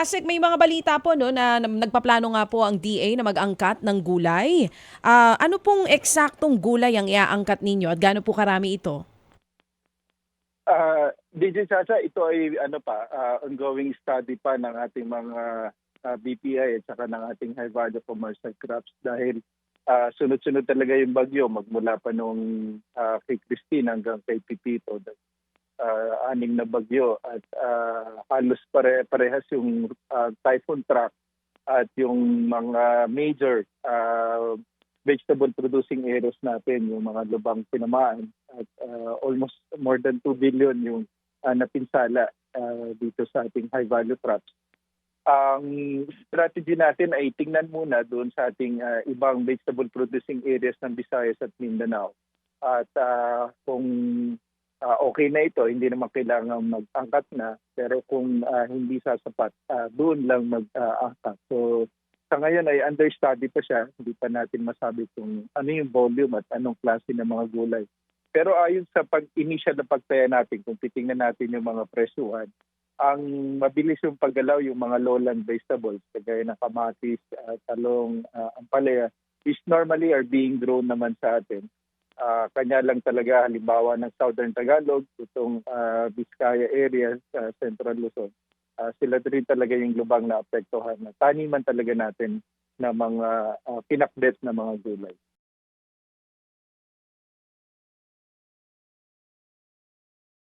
Asek, may mga balita po no na nagpaplano nga po ang DA na mag-angkat ng gulay. Ano pong eksaktong gulay ang iaangkat ninyo at gaano po karami ito? DJ Chacha, ito ay ongoing study pa ng ating mga BPI at saka ng ating high value commercial crops dahil sunod-sunod talaga yung bagyo magmula pa nung kay Christine hanggang kay Pipito. Aning na bagyo at halos parehas yung typhoon track at yung mga major vegetable producing areas natin, yung mga lubang tinamaan at almost more than 2 billion yung napinsala dito sa ating high value crops. Ang strategy natin ay tingnan muna doon sa ating ibang vegetable producing areas ng Visayas at Mindanao. At kung okay na ito, hindi naman kailangan mag-angkat na, pero kung hindi sasapat, doon lang mag-angkat. So sa ngayon ay under study pa siya, hindi pa natin masabi kung ano yung volume at anong klase ng mga gulay. Pero ayon sa initial na pagtaya natin, kung titingnan natin yung mga presyuhan, ang mabilis yung paggalaw yung mga lowland vegetables, kagaya ng kamatis, talong, ampalaya, which normally are being grown naman sa atin. Kanya lang talaga halimbawa ng Southern Tagalog, itong Vizcaya area, Central Luzon. Sila rin talaga yung lubang na apektuhan na taniman talaga natin na mga pinakbet na mga gulay.